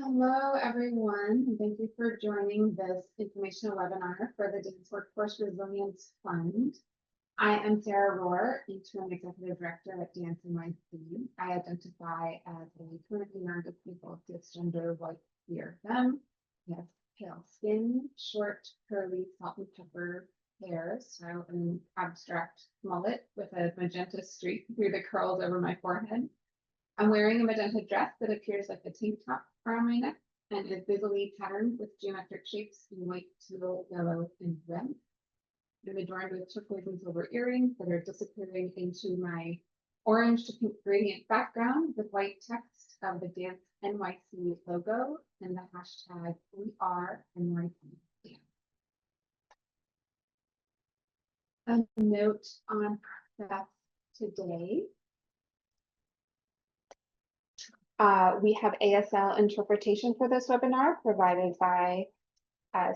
Hello, everyone, and thank you for joining this informational webinar for the Dance Workforce Resilience Fund. I am Sarah Rohr, Interim Executive Director at Dance.NYC. I identify as a currently non-disabled cisgender white femme. I have pale skin, short, curly, salt and pepper hair, styled in an abstract mullet with a magenta streak through the curls over my forehead. I'm wearing a magenta dress that appears like a tank top around my neck and is busily patterned with geometric shapes in white, teal, yellow, and red. I'm adorned with turquoise and silver earrings that are disappearing into my orange to pink gradient background with white text of the Dance.NYC logo and the hashtag #WeAreNYC Dance. A note on process today. We have ASL interpretation for this webinar provided by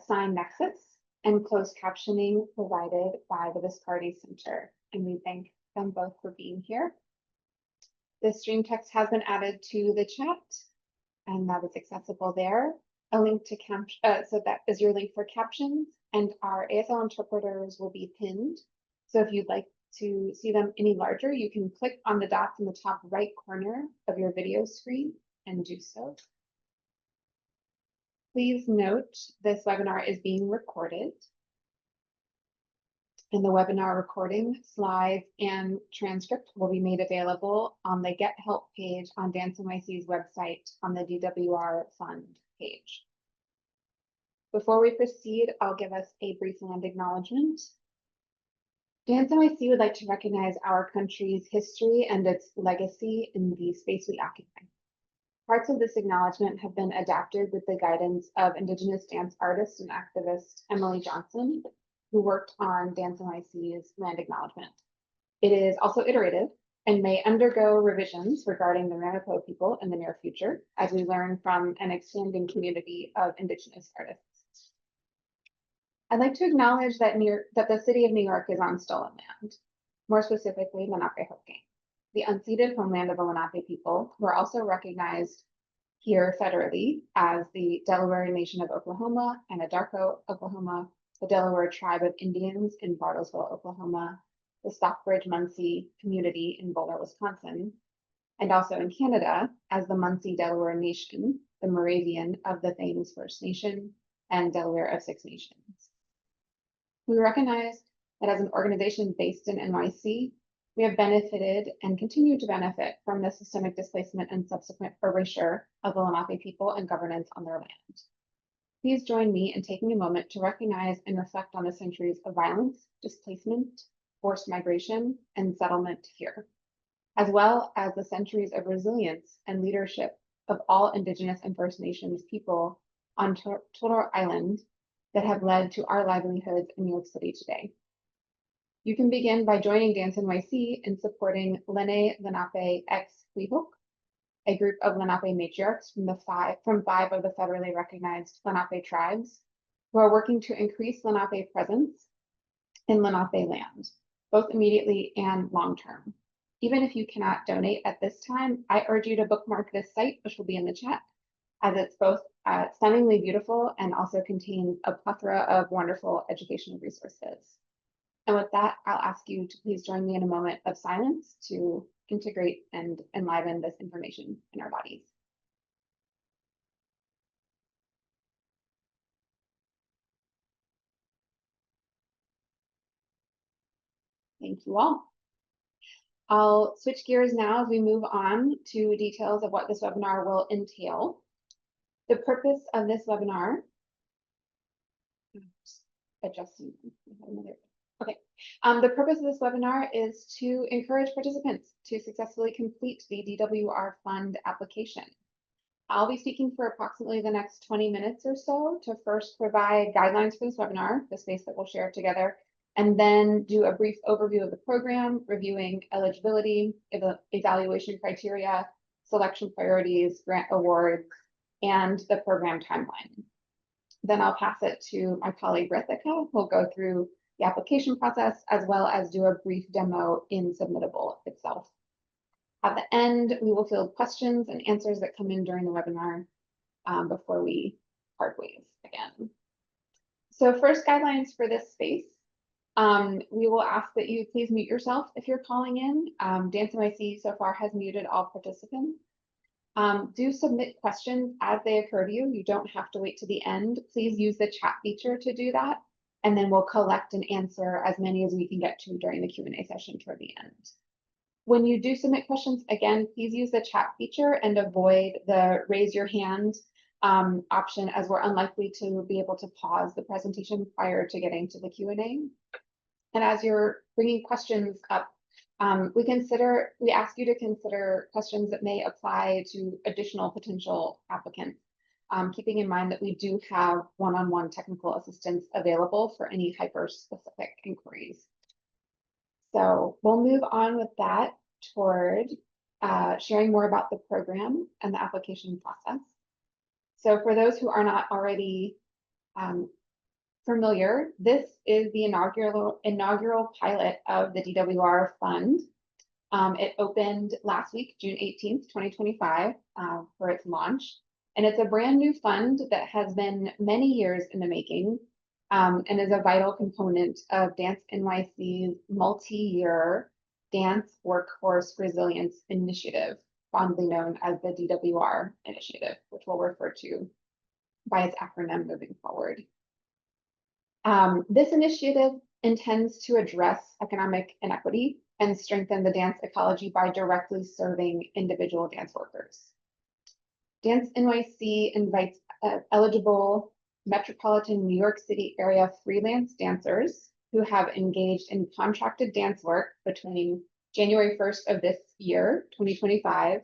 Sign Nexus and closed captioning provided by the Viscardi Center. And we thank them both for being here. The stream text has been added to the chat and that is accessible there. A link to so that is your link for captions, and our ASL interpreters will be pinned. So if you'd like to see them any larger, you can click on the dots in the top right corner of your video screen and do so. Please note this webinar is being recorded, and the webinar recording, slides, and transcript will be made available on the Get Help page on Dance.NYC's website on the DWR Fund page. Before we proceed, I'll give us a brief land acknowledgement. Dance.NYC would like to recognize our country's history and its legacy in the space we occupy. Parts of this acknowledgement have been adapted with the guidance of Indigenous dance artist and activist Emily Johnson, who worked on Dance.NYC's land acknowledgement. It is also iterative and may undergo revisions regarding the Ramapo people in the near future as we learn from an expanding community of Indigenous artists. I'd like to acknowledge that the city of New York is on stolen land, more specifically Lenape-Hoking, the unceded homeland of the Lenape people, who are also recognized here federally as the Delaware Nation of Oklahoma, Anadarko, Oklahoma, the Delaware Tribe of Indians in Bartlesville, Oklahoma, the Stockbridge-Munsee community in Boulder, Wisconsin, and also in Canada as the Munsee-Delaware Nation, the Moravian of the Thames First Nation, and Delaware of Six Nations. We recognize that as an organization based in NYC, we have benefited and continue to benefit from the systemic displacement and subsequent erasure of the Lenape people and governance on their land. Please join me in taking a moment to recognize and reflect on the centuries of violence, displacement, forced migration, and settlement here, as well as the centuries of resilience and leadership of all Indigenous and First Nations people on Turtle Island that have led to our livelihoods in New York City today. You can begin by joining Dance.NYC in supporting Lene Lenape X Weehuk, a group of Lenape matriarchs from five of the federally recognized Lenape tribes who are working to increase Lenape presence in Lenape land, both immediately and long-term. Even if you cannot donate at this time, I urge you to bookmark this site, which will be in the chat, as it's both stunningly beautiful and also contains a plethora of wonderful educational resources. And with that, I'll ask you to please join me in a moment of silence to integrate and enliven this information in our bodies. Thank you all. I'll switch gears now as we move on to details of what this webinar will entail. The purpose of this webinar, adjusting, okay. The purpose of this webinar is to encourage participants to successfully complete the DWR Fund application. I'll be speaking for approximately the next 20 minutes or so to first provide guidelines for this webinar, the space that we'll share together, and then do a brief overview of the program, reviewing eligibility, evaluation criteria, selection priorities, grant awards, and the program timeline. Then I'll pass it to my colleague Rithika, who'll go through the application process as well as do a brief demo in Submittable itself. At the end, we will field questions and answers that come in during the webinar. before we part ways again. So first, guidelines for this space. We will ask that you please mute yourself if you're calling in. Dance.NYC so far has muted all participants. Do submit questions as they occur to you. You don't have to wait to the end. Please use the chat feature to do that, and then we'll collect and answer as many as we can get to during the Q&A session toward the end. When you do submit questions, again, please use the chat feature and avoid the raise your hand option, as we're unlikely to be able to pause the presentation prior to getting to the Q&A. And as you're bringing questions up, we ask you to consider questions that may apply to additional potential applicants, keeping in mind that we do have one-on-one technical assistance available for any hyper-specific inquiries. So we'll move on with that toward sharing more about the program and the application process. So for those who are not already familiar, this is the inaugural pilot of the DWR Fund. It opened last week, June 18th, 2025, for its launch. And it's a brand new fund that has been many years in the making, and is a vital component of Dance.NYC's multi-year Dance Workforce Resilience Initiative, fondly known as the DWR Initiative, which we'll refer to by its acronym moving forward. This initiative intends to address economic inequity and strengthen the dance ecology by directly serving individual dance workers. Dance.NYC invites eligible metropolitan New York City area freelance dancers who have engaged in contracted dance work between January 1st of this year, 2025,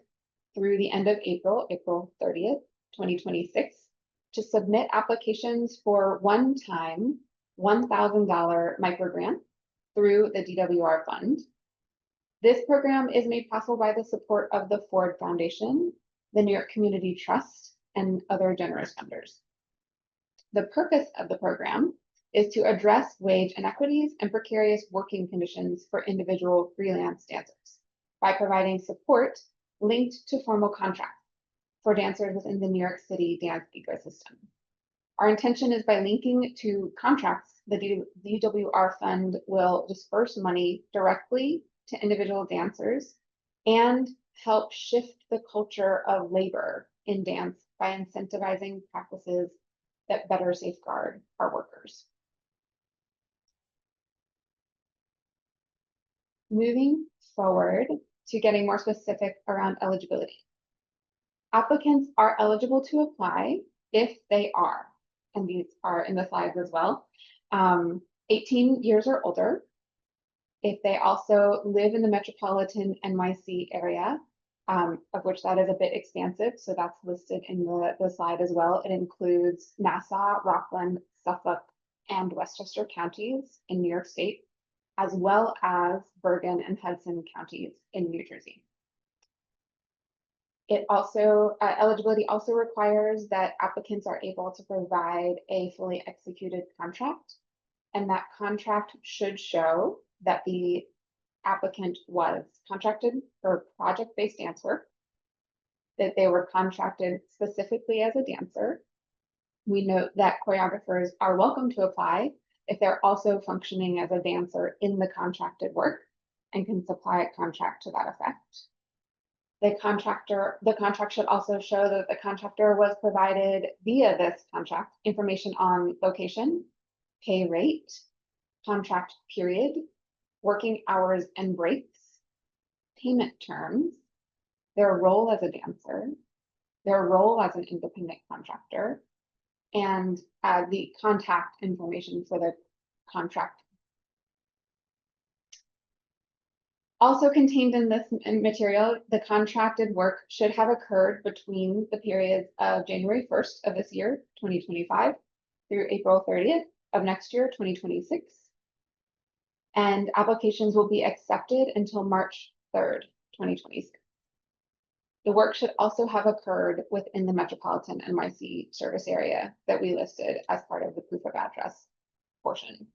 through the end of April 30th, 2026, to submit applications for one-time $1,000 microgrant through the DWR Fund. This program is made possible by the support of the Ford Foundation, the New York Community Trust, and other generous funders. The purpose of the program is to address wage inequities and precarious working conditions for individual freelance dancers by providing support linked to formal contracts for dancers within the New York City dance ecosystem. Our intention is by linking to contracts, the DWR Fund will disperse money directly to individual dancers and help shift the culture of labor in dance by incentivizing practices that better safeguard our workers. Moving forward to getting more specific around eligibility. Applicants are eligible to apply if they are, and these are in the slides as well, 18 years or older, if they also live in the metropolitan NYC area, of which that is a bit expansive, so that's listed in the slide as well. It includes Nassau, Rockland, Suffolk, and Westchester counties in New York State, as well as Bergen and Hudson counties in New Jersey. It also, eligibility also requires that applicants are able to provide a fully executed contract, and that contract should show that the applicant was contracted for project-based dance work, that they were contracted specifically as a dancer. We note that choreographers are welcome to apply if they're also functioning as a dancer in the contracted work and can supply a contract to that effect. The contract should also show that the contractor was provided via this contract information on location, pay rate, contract period, working hours and breaks, payment terms, their role as a dancer, their role as an independent contractor, and the contact information for the contract. Also contained in this material, the contracted work should have occurred between the periods of January 1st of this year, 2025, through April 30th of next year, 2026. And applications will be accepted until March 3rd, 2026. The work should also have occurred within the metropolitan NYC service area that we listed as part of the proof of address portion.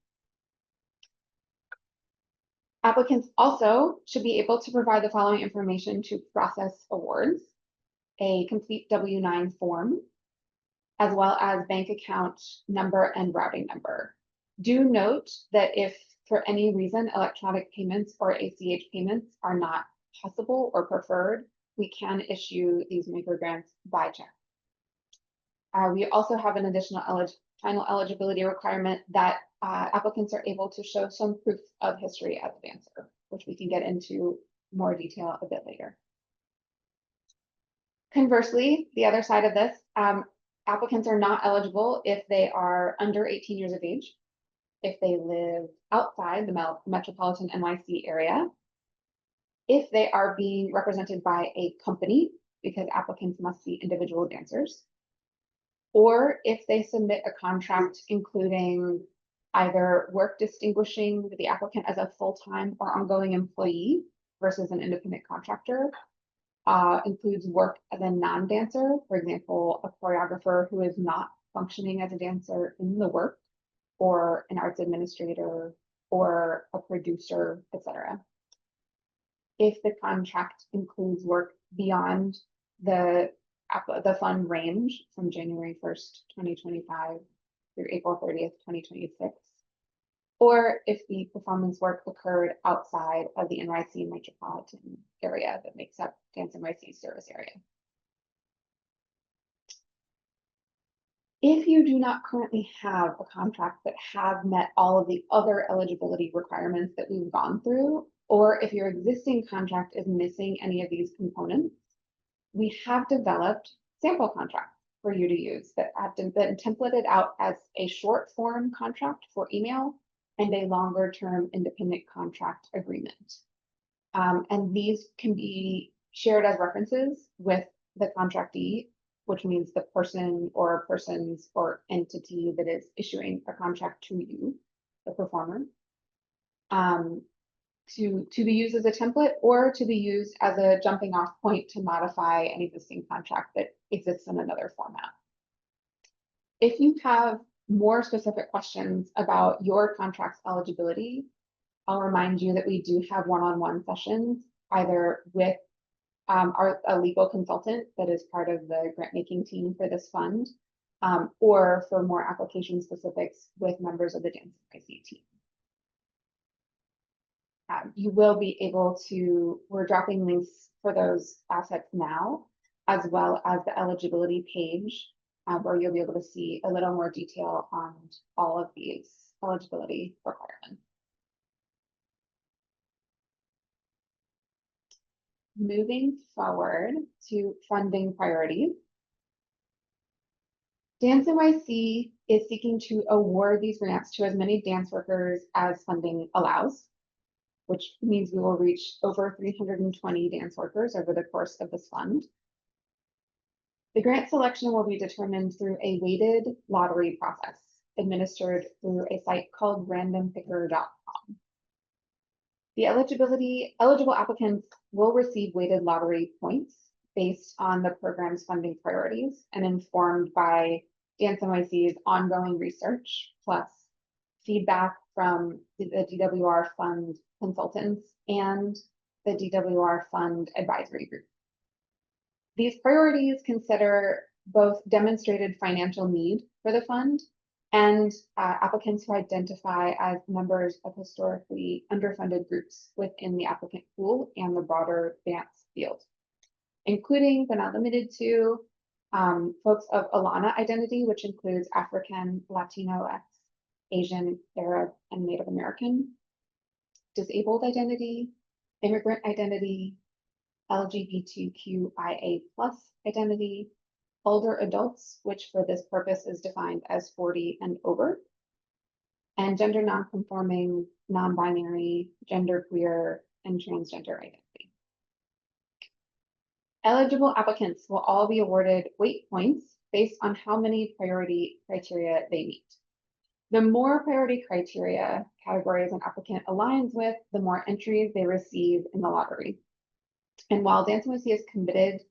Applicants also should be able to provide the following information to process awards: a complete W-9 form, as well as bank account number and routing number. Do note that if for any reason electronic payments or ACH payments are not possible or preferred, we can issue these microgrants by check. We also have an additional final eligibility requirement that applicants are able to show some proof of history as a dancer, which we can get into more detail a bit later. Conversely, the other side of this, applicants are not eligible if they are under 18 years of age, if they live outside the metropolitan NYC area, if they are being represented by a company, because applicants must be individual dancers, or if they submit a contract including either work distinguishing the applicant as a full-time or ongoing employee versus an independent contractor, includes work as a non-dancer, for example, a choreographer who is not functioning as a dancer in the work, or an arts administrator, or a producer, etc. If the contract includes work beyond the fund range from January 1st, 2025 through April 30th, 2026, or if the performance work occurred outside of the NYC metropolitan area that makes up Dance.NYC's service area. If you do not currently have a contract that have met all of the other eligibility requirements that we've gone through, or if your existing contract is missing any of these components, we have developed sample contracts for you to use that have been templated out as a short form contract for email and a longer term independent contract agreement. And these can be shared as references with the contractee, which means the person or persons or entity that is issuing a contract to you, the performer, to be used as a template or to be used as a jumping off point to modify an existing contract that exists in another format. If you have more specific questions about your contract's eligibility, I'll remind you that we do have one-on-one sessions, either with a legal consultant that is part of the grant making team for this fund, or for more application specifics with members of the Dance.NYC team. You will be able to, we're dropping links for those assets now, as well as the eligibility page, where you'll be able to see a little more detail on all of these eligibility requirements. Moving forward to funding priorities, Dance.NYC is seeking to award these grants to as many dance workers as funding allows, which means we will reach over 320 dance workers over the course of this fund. The grant selection will be determined through a weighted lottery process administered through a site called randompicker.com. The eligible applicants will receive weighted lottery points based on the program's funding priorities and informed by Dance.NYC's ongoing research, plus feedback from the DWR Fund consultants and the DWR Fund advisory group. These priorities consider both demonstrated financial need for the fund and applicants who identify as members of historically underfunded groups within the applicant pool and the broader dance field, including but not limited to folks of Alana identity, which includes African, Latinx, Asian, Arab, and Native American, disabled identity, immigrant identity, LGBTQIA+ identity, older adults, which for this purpose is defined as 40 and over, and gender nonconforming, non-binary, genderqueer, and transgender identity. Eligible applicants will all be awarded weight points based on how many priority criteria they meet. The more priority criteria categories an applicant aligns with, the more entries they receive in the lottery. And while Dance.NYC is committed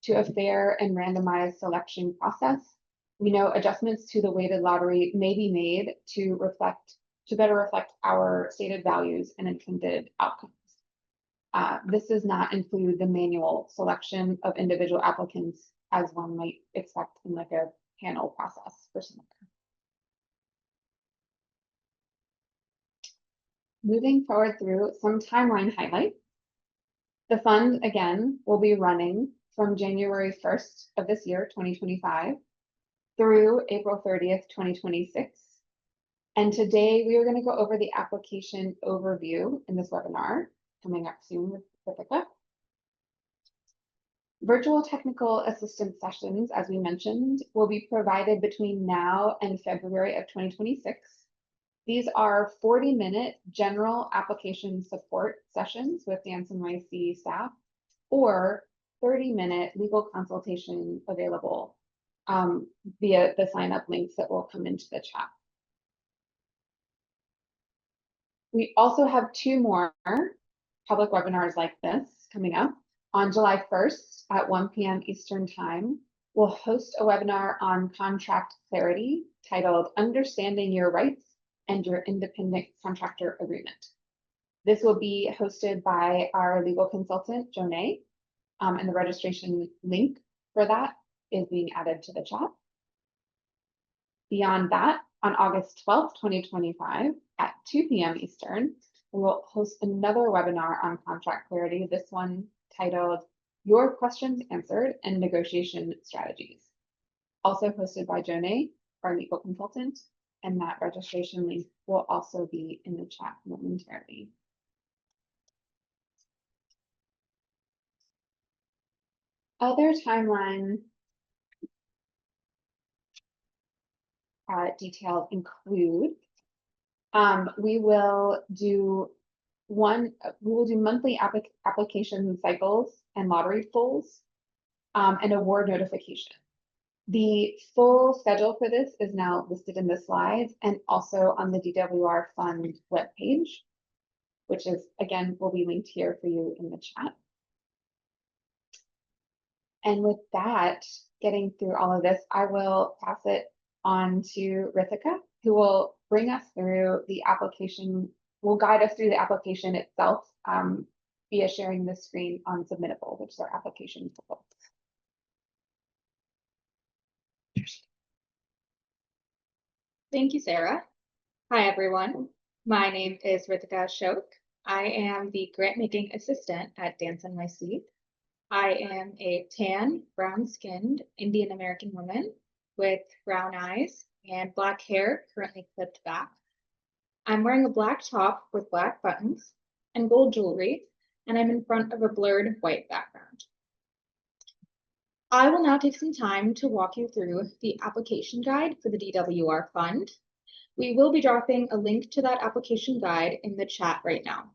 to a fair and randomized selection process, we know adjustments to the weighted lottery may be made to better reflect our stated values and intended outcomes. This does not include the manual selection of individual applicants as one might expect in like a panel process for similar. Moving forward through some timeline highlights. The fund, again, will be running from January 1st of this year, 2025, through April 30th, 2026. And today we are going to go over the application overview in this webinar, coming up soon with Rithika. Virtual technical assistance sessions, as we mentioned, will be provided between now and February of 2026. These are 40-minute general application support sessions with Dance.NYC staff, or 30-minute legal consultation available via the sign-up links that will come into the chat. We also have 2 more public webinars like this coming up. On July 1st at 1 p.m. Eastern Time, we'll host a webinar on contract clarity titled Understanding Your Rights and Your Independent Contractor Agreement. This will be hosted by our legal consultant, Jonay, and the registration link for that is being added to the chat. Beyond that, on August 12th, 2025, at 2 p.m. Eastern, we will host another webinar on contract clarity, this one titled Your Questions Answered and Negotiation Strategies, also hosted by Jonay, our legal consultant, and that registration link will also be in the chat momentarily. Other timeline details include we will do monthly application cycles and lottery polls and award notification. The full schedule for this is now listed in the slides and also on the DWR Fund webpage, which is, again, will be linked here for you in the chat. And with that, getting through all of this, I will pass it on to Rithika, who will bring us through the application, will guide us through the application itself via sharing the screen on Submittable, which is our application proposal. Thank you, Sarah. Hi, everyone. My name is Rithika Ashok. I am the grant-making assistant at Dance.NYC. I am a tan, brown-skinned Indian American woman with brown eyes and black hair currently clipped back. I'm wearing a black top with black buttons and gold jewelry, and I'm in front of a blurred white background. I will now take some time to walk you through the application guide for the DWR Fund. We will be dropping a link to that application guide in the chat right now.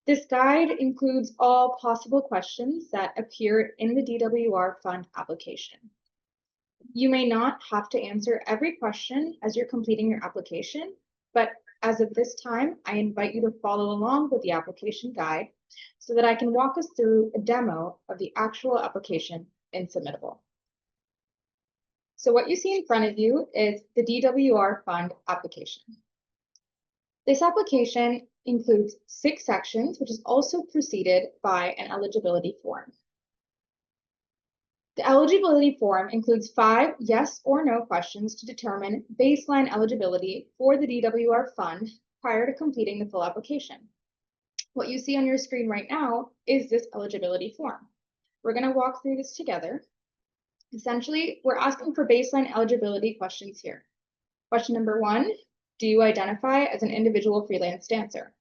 This guide includes all possible questions that appear in the DWR Fund application. You may not have to answer every question as you're completing your application, but as of this time, I invite you to follow along with the application guide so that I can walk us through a demo of the actual application in Submittable. So what you see in front of you is the DWR Fund application. This application includes 6 sections, which is also preceded by an eligibility form. The eligibility form includes 5 yes or no questions to determine baseline eligibility for the DWR Fund prior to completing the full application. What you see on your screen right now is this eligibility form. We're going to walk through this together. Essentially, we're asking for baseline eligibility questions here. Question number 1, do you identify as an individual freelance dancer?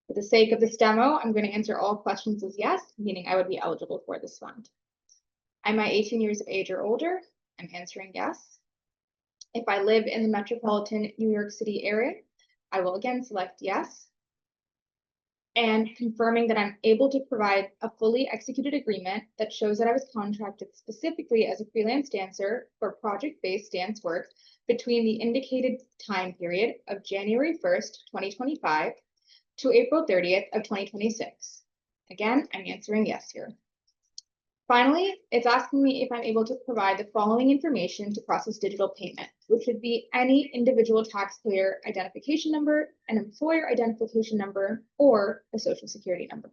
For the sake of this demo, I'm going to answer all questions as yes, meaning I would be eligible for this fund. Am I 18 years of age or older? I'm answering yes. If I live in the metropolitan New York City area, I will again select yes. And confirming that I'm able to provide a fully executed agreement that shows that I was contracted specifically as a freelance dancer for project-based dance work between the indicated time period of January 1st, 2025 to April 30th of 2026. Again, I'm answering yes here. Finally, it's asking me if I'm able to provide the following information to process digital payment, which would be any individual taxpayer identification number, an employer identification number, or a social security number.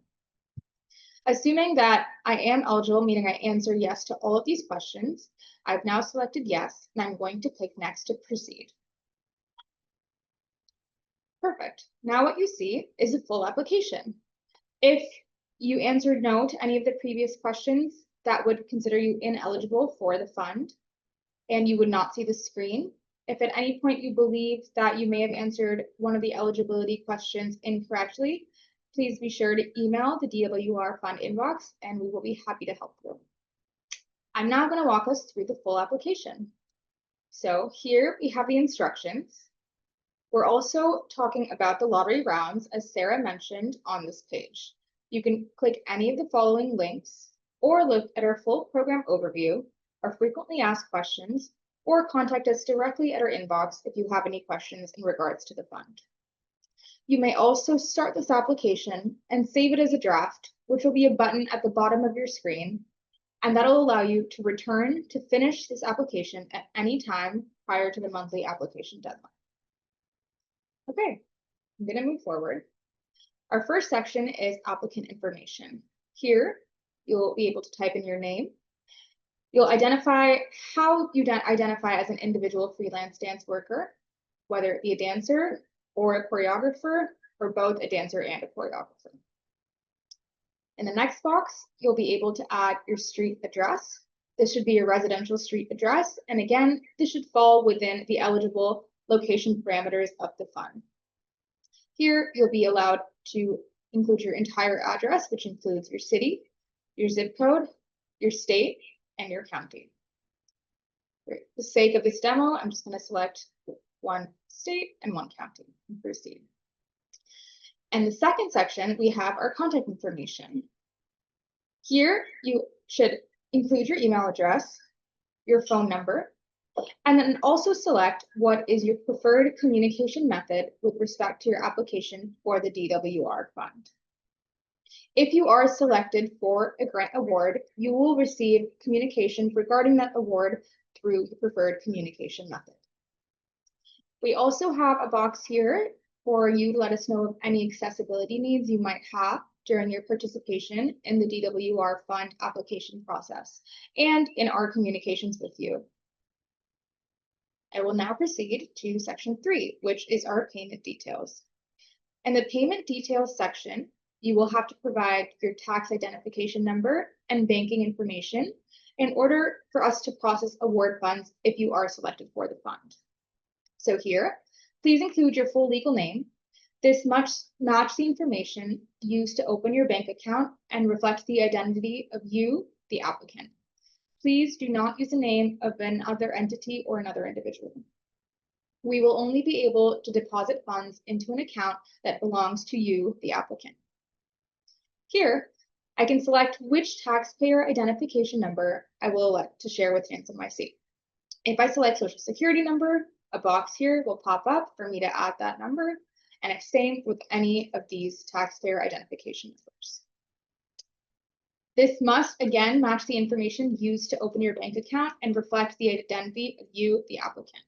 Assuming that I am eligible, meaning I answer yes to all of these questions, I've now selected yes, and I'm going to click next to proceed. Perfect. Now what you see is a full application. If you answered no to any of the previous questions, that would consider you ineligible for the fund, and you would not see the screen. If at any point you believe that you may have answered one of the eligibility questions incorrectly, please be sure to email the DWR Fund inbox, and we will be happy to help you. I'm now going to walk us through the full application. So here we have the instructions. We're also talking about the lottery rounds, as Sarah mentioned on this page. You can click any of the following links, or look at our full program overview, our frequently asked questions, or contact us directly at our inbox if you have any questions in regards to the fund. You may also start this application and save it as a draft, which will be a button at the bottom of your screen, and that'll allow you to return to finish this application at any time prior to the monthly application deadline. Okay, I'm going to move forward. Our first section is applicant information. Here, you'll be able to type in your name. You'll identify how you identify as an individual freelance dance worker, whether it be a dancer or a choreographer, or both a dancer and a choreographer. In the next box, you'll be able to add your street address. This should be your residential street address. And again, this should fall within the eligible location parameters of the fund. Here, you'll be allowed to include your entire address, which includes your city, your zip code, your state, and your county. For the sake of this demo, I'm just going to select one state and one county and proceed. And the second section, we have our contact information. Here, you should include your email address, your phone number, and then also select what is your preferred communication method with respect to your application for the DWR Fund. If you are selected for a grant award, you will receive communication regarding that award through the preferred communication method. We also have a box here for you to let us know of any accessibility needs you might have during your participation in the DWR Fund application process and in our communications with you. I will now proceed to section 3, which is our payment details. In the payment details section, you will have to provide your tax identification number and banking information in order for us to process award funds if you are selected for the fund. So here, please include your full legal name. This must match the information used to open your bank account and reflect the identity of you, the applicant. Please do not use the name of another entity or another individual. We will only be able to deposit funds into an account that belongs to you, the applicant. Here, I can select which taxpayer identification number I will elect to share with Dance.NYC. If I select Social Security number, a box here will pop up for me to add that number, and it's same with any of these taxpayer identification numbers. This must, again, match the information used to open your bank account and reflect the identity of you, the applicant.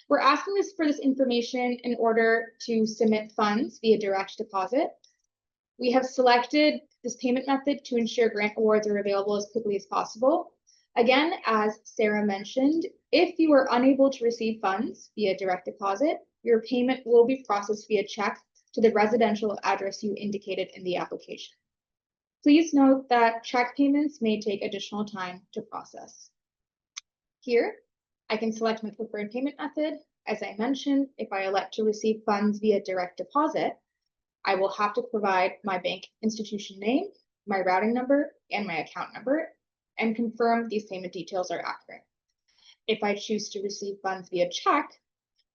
We're asking for this information in order to submit funds via direct deposit. We have selected this payment method to ensure grant awards are available as quickly as possible. Again, as Sarah mentioned, if you are unable to receive funds via direct deposit, your payment will be processed via check to the residential address you indicated in the application. Please note that check payments may take additional time to process. Here, I can select my preferred payment method. As I mentioned, if I elect to receive funds via direct deposit, I will have to provide my bank institution name, my routing number, and my account number, and confirm these payment details are accurate. If I choose to receive funds via check,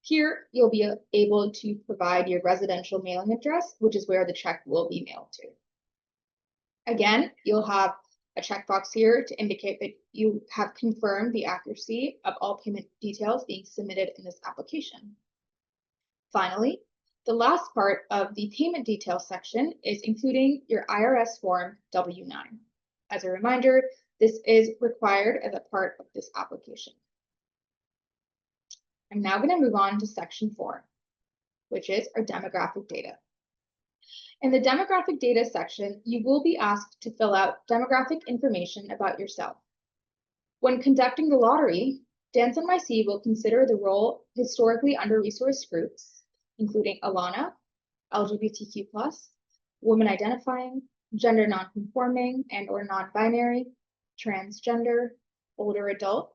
here you'll be able to provide your residential mailing address, which is where the check will be mailed to. Again, you'll have a checkbox here to indicate that you have confirmed the accuracy of all payment details being submitted in this application. Finally, the last part of the payment details section is including your IRS form W-9. As a reminder, this is required as a part of this application. I'm now going to move on to section 4, which is our demographic data. In the demographic data section, you will be asked to fill out demographic information about yourself. When conducting the lottery, Dance.NYC will consider the role historically under-resourced groups, including Alana, LGBTQ+, women identifying, gender nonconforming and/or non-binary, transgender, older adult,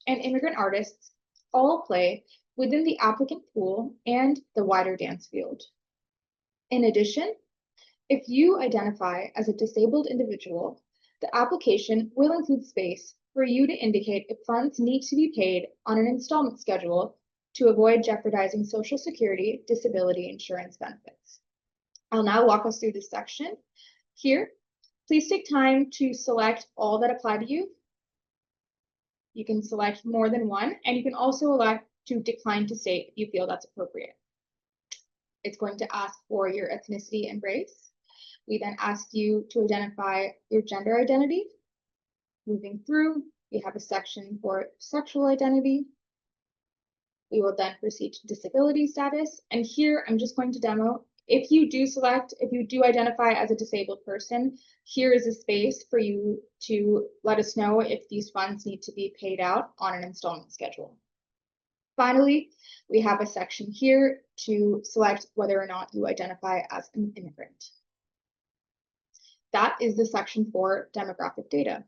and immigrant artists all play within the applicant pool and the wider dance field. In addition, if you identify as a disabled individual, the application will include space for you to indicate if funds need to be paid on an installment schedule to avoid jeopardizing Social Security disability insurance benefits. I'll now walk us through this section. Here, please take time to select all that apply to you. You can select more than one, and you can also elect to decline to state if you feel that's appropriate. It's going to ask for your ethnicity and race. We then ask you to identify your gender identity. Moving through, we have a section for sexual identity. We will then proceed to disability status. And here, I'm just going to demo. If you do identify as a disabled person, here is a space for you to let us know if these funds need to be paid out on an installment schedule. Finally, we have a section here to select whether or not you identify as an immigrant. That is the section for demographic data.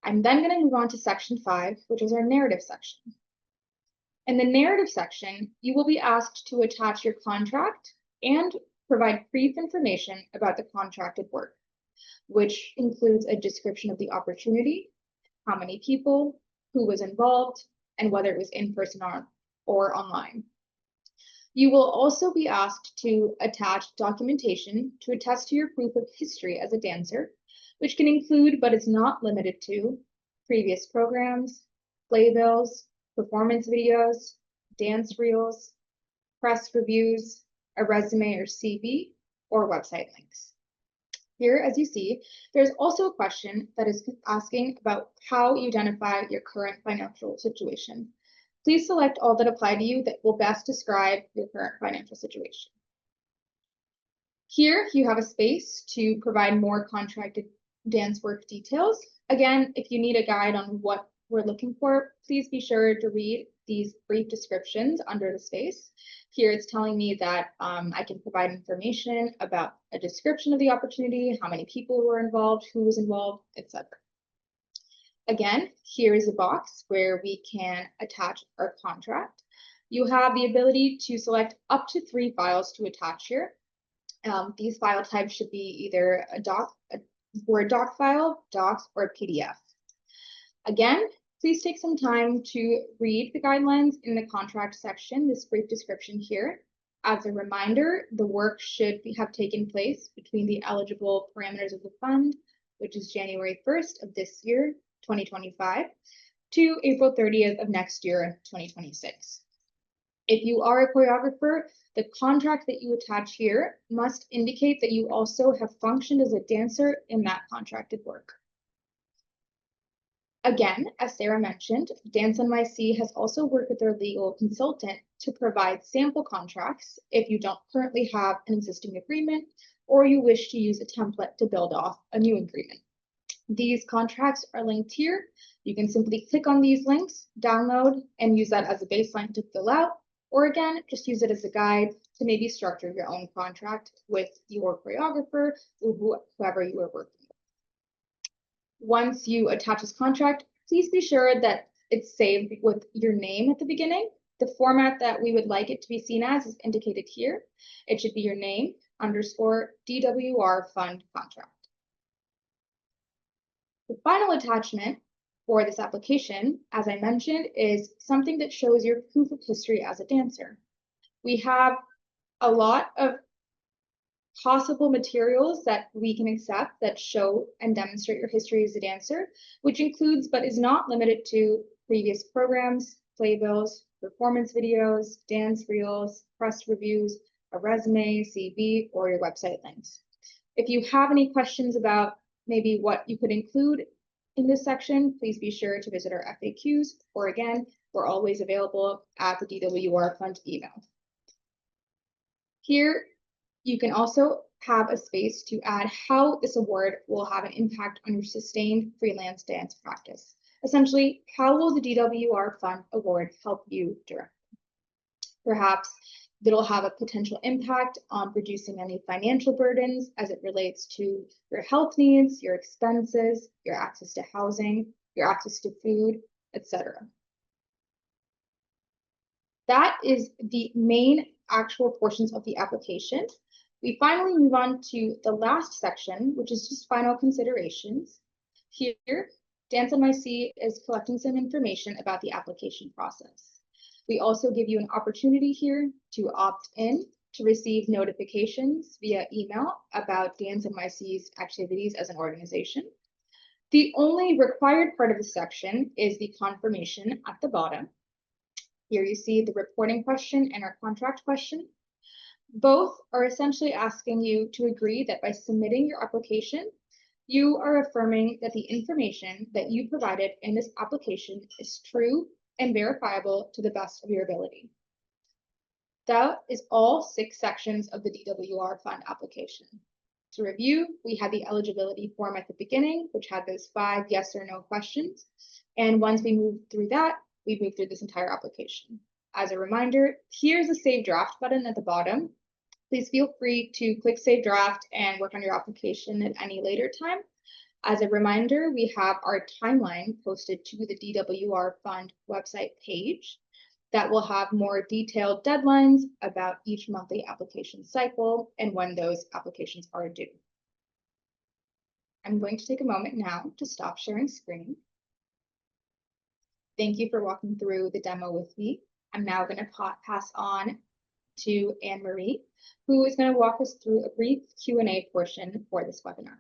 I'm then going to move on to section 5, which is our narrative section. In the narrative section, you will be asked to attach your contract and provide brief information about the contracted work, which includes a description of the opportunity, how many people, who was involved, and whether it was in person or online. You will also be asked to attach documentation to attest to your proof of history as a dancer, which can include, but is not limited to, previous programs, playbills, performance videos, dance reels, press reviews, a resume or CV, or website links. Here, as you see, there's also a question that is asking about how you identify your current financial situation. Please select all that apply to you that will best describe your current financial situation. Here, you have a space to provide more contracted dance work details. Again, if you need a guide on what we're looking for, please be sure to read these brief descriptions under the space. Here it's telling me that I can provide information about a description of the opportunity, how many people were involved, who was involved, etc. Again, here is a box where we can attach our contract. You have the ability to select up to 3 files to attach here. These file types should be either a Word doc file, docs, or a PDF. Again, please take some time to read the guidelines in the contract section, this brief description here. As a reminder, the work should have taken place between the eligible parameters of the fund, which is January 1st of this year, 2025, to April 30th of next year, 2026. If you are a choreographer, the contract that you attach here must indicate that you also have functioned as a dancer in that contracted work. Again, as Sarah mentioned, Dance.NYC has also worked with their legal consultant to provide sample contracts if you don't currently have an existing agreement or you wish to use a template to build off a new agreement. These contracts are linked here. You can simply click on these links, download, and use that as a baseline to fill out, or again, just use it as a guide to maybe structure your own contract with your choreographer or whoever you are working with. Once you attach this contract, please be sure that it's saved with your name at the beginning. The format that we would like it to be seen as is indicated here. It should be your name _ DWR Fund contract. The final attachment for this application, as I mentioned, is something that shows your proof of history as a dancer. We have a lot of possible materials that we can accept that show and demonstrate your history as a dancer, which includes but is not limited to previous programs, playbills, performance videos, dance reels, press reviews, a resume, CV, or your website links. If you have any questions about maybe what you could include in this section, please be sure to visit our FAQs, or again, we're always available at the DWR Fund email. Here, You can also have a space to add how this award will have an impact on your sustained freelance dance practice. Essentially, how will the DWR Fund Award help you directly? Perhaps it'll have a potential impact on reducing any financial burdens as it relates to your health needs, your expenses, your access to housing, your access to food, etc. That is the main actual portions of the application. We finally move on to the last section, which is just final considerations. Here, Dance.NYC is collecting some information about the application process. We also give you an opportunity here to opt in to receive notifications via email about Dance.NYC's activities as an organization. The only required part of the section is the confirmation at the bottom. Here you see the reporting question and our contract question. Both are essentially asking you to agree that by submitting your application, you are affirming that the information that you provided in this application is true and verifiable to the best of your ability. That is all 6 sections of the DWR Fund application. To review, we had the eligibility form at the beginning, which had those 5 yes or no questions. And once we moved through that, we moved through this entire application. As a reminder, here's a Save Draft button at the bottom. Please feel free to click Save Draft and work on your application at any later time. As a reminder, we have our timeline posted to the DWR Fund website page that will have more detailed deadlines about each monthly application cycle and when those applications are due. I'm going to take a moment now to stop sharing screen. Thank you for walking through the demo with me. I'm now going to pass on to Anne-Marie, who is going to walk us through a brief Q&A portion for this webinar.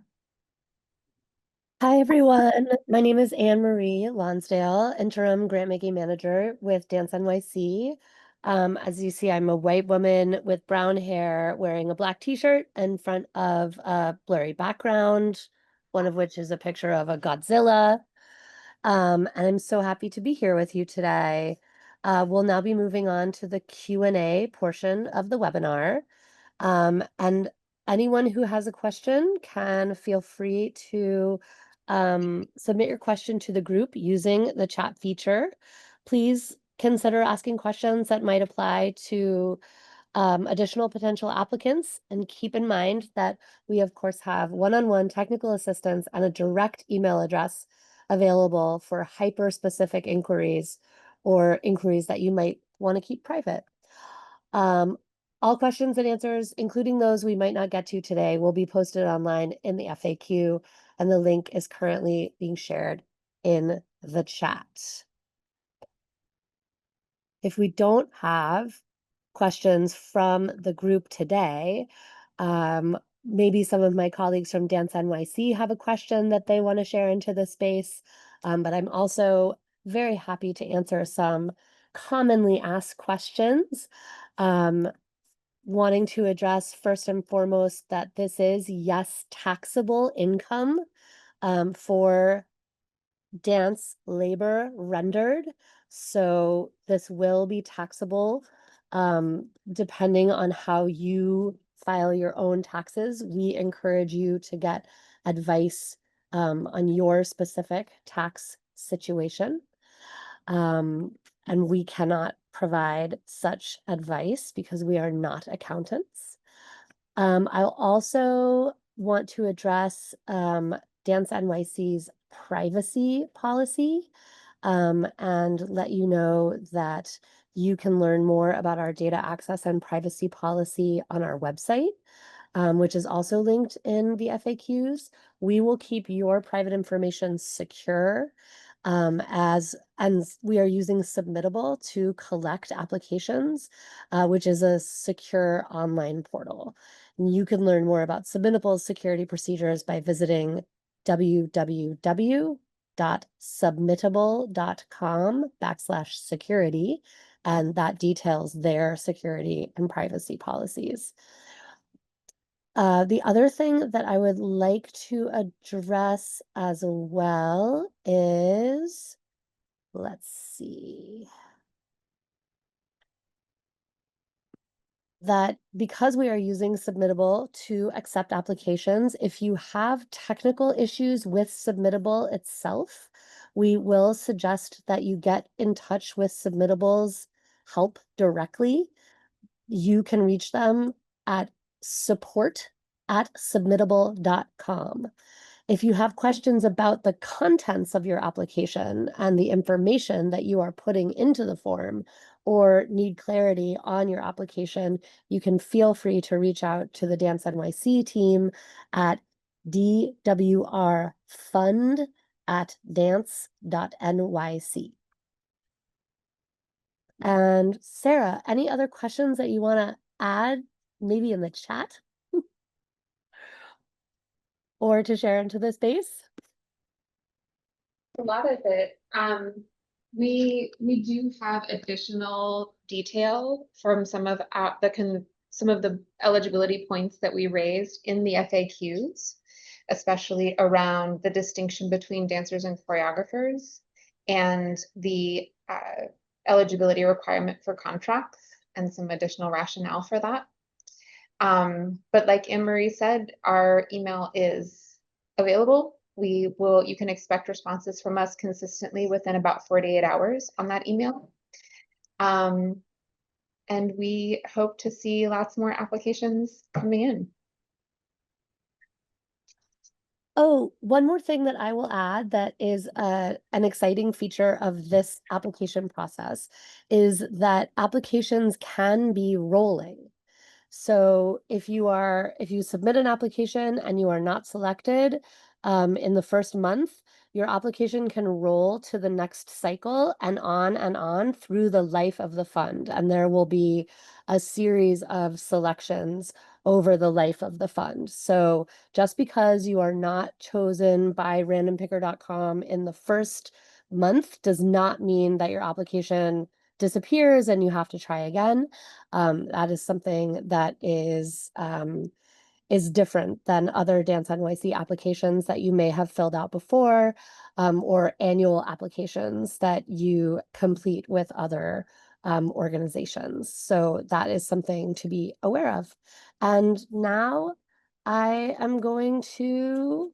Hi, everyone. My name is Anne-Marie Lonsdale, Interim Grant-Making Manager with Dance.NYC. As you see, I'm a white woman with brown hair wearing a black t-shirt in front of a blurry background, one of which is a picture of a Godzilla. And I'm so happy to be here with you today. We'll now be moving on to the Q&A portion of the webinar. And anyone who has a question can feel free to submit your question to the group using the chat feature. Please consider asking questions that might apply to additional potential applicants, and keep in mind that we of course have one-on-one technical assistance and a direct email address available for hyper-specific inquiries or inquiries that you might want to keep private. All questions and answers, including those we might not get to today, will be posted online in the FAQ, and the link is currently being shared in the chat. If we don't have questions from the group today, maybe some of my colleagues from Dance.NYC have a question that they want to share into the space, but I'm also very happy to answer some commonly asked questions. Wanting to address first and foremost that this is, yes, taxable income for dance labor rendered. So this will be taxable depending on how you file your own taxes. We encourage you to get advice on your specific tax situation. And we cannot provide such advice because we are not accountants. I'll also want to address Dance.NYC's privacy policy and let you know that you can learn more about our data access and privacy policy on our website, which is also linked in the FAQs. We will keep your private information secure and we are using Submittable to collect applications, which is a secure online portal. And you can learn more about Submittable's security procedures by visiting www.submittable.com/security, and that details their security and privacy policies. The other thing that I would like to address as well is, let's see. that because we are using Submittable to accept applications, if you have technical issues with Submittable itself, we will suggest that you get in touch with Submittable's help directly. You can reach them at support@submittable.com. If you have questions about the contents of your application and the information that you are putting into the form, or need clarity on your application, you can feel free to reach out to the Dance.NYC team at DWRFund@dance.nyc. And Sarah, any other questions that you want to add, maybe in the chat? Or to share into the space? A lot of it. We do have additional detail from some of some of the eligibility points that we raised in the FAQs, especially around the distinction between dancers and choreographers and the eligibility requirement for contracts and some additional rationale for that. But like Anne-Marie said, our email is available. You can expect responses from us consistently within about 48 hours on that email. And we hope to see lots more applications coming in. Oh, one more thing that I will add that is an exciting feature of this application process is that applications can be rolling. So if you submit an application and you are not selected in the first month, your application can roll to the next cycle and on through the life of the fund. And there will be a series of selections over the life of the fund. So just because you are not chosen by randompicker.com in the first month does not mean that your application disappears and you have to try again. That is something that is different than other Dance.NYC applications that you may have filled out before, or annual applications that you complete with other organizations. So that is something to be aware of. And now I am going to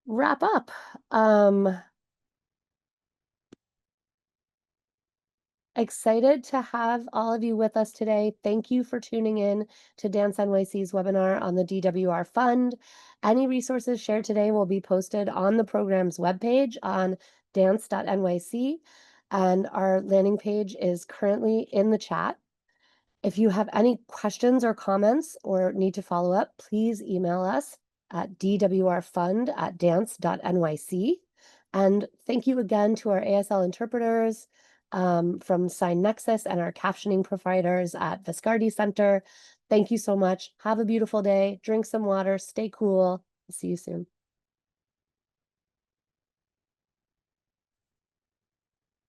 wrap up. Excited to have all of you with us today. Thank you for tuning in to Dance.NYC's webinar on the DWR Fund. Any resources shared today will be posted on the program's webpage on Dance.NYC, and our landing page is currently in the chat. If you have any questions or comments or need to follow up, please email us at DWRFund@dance.nyc. And thank you again to our ASL interpreters from Sign Nexus and our captioning providers at Viscardi Center. Thank you so much. Have a beautiful day. Drink some water. Stay cool. See you soon.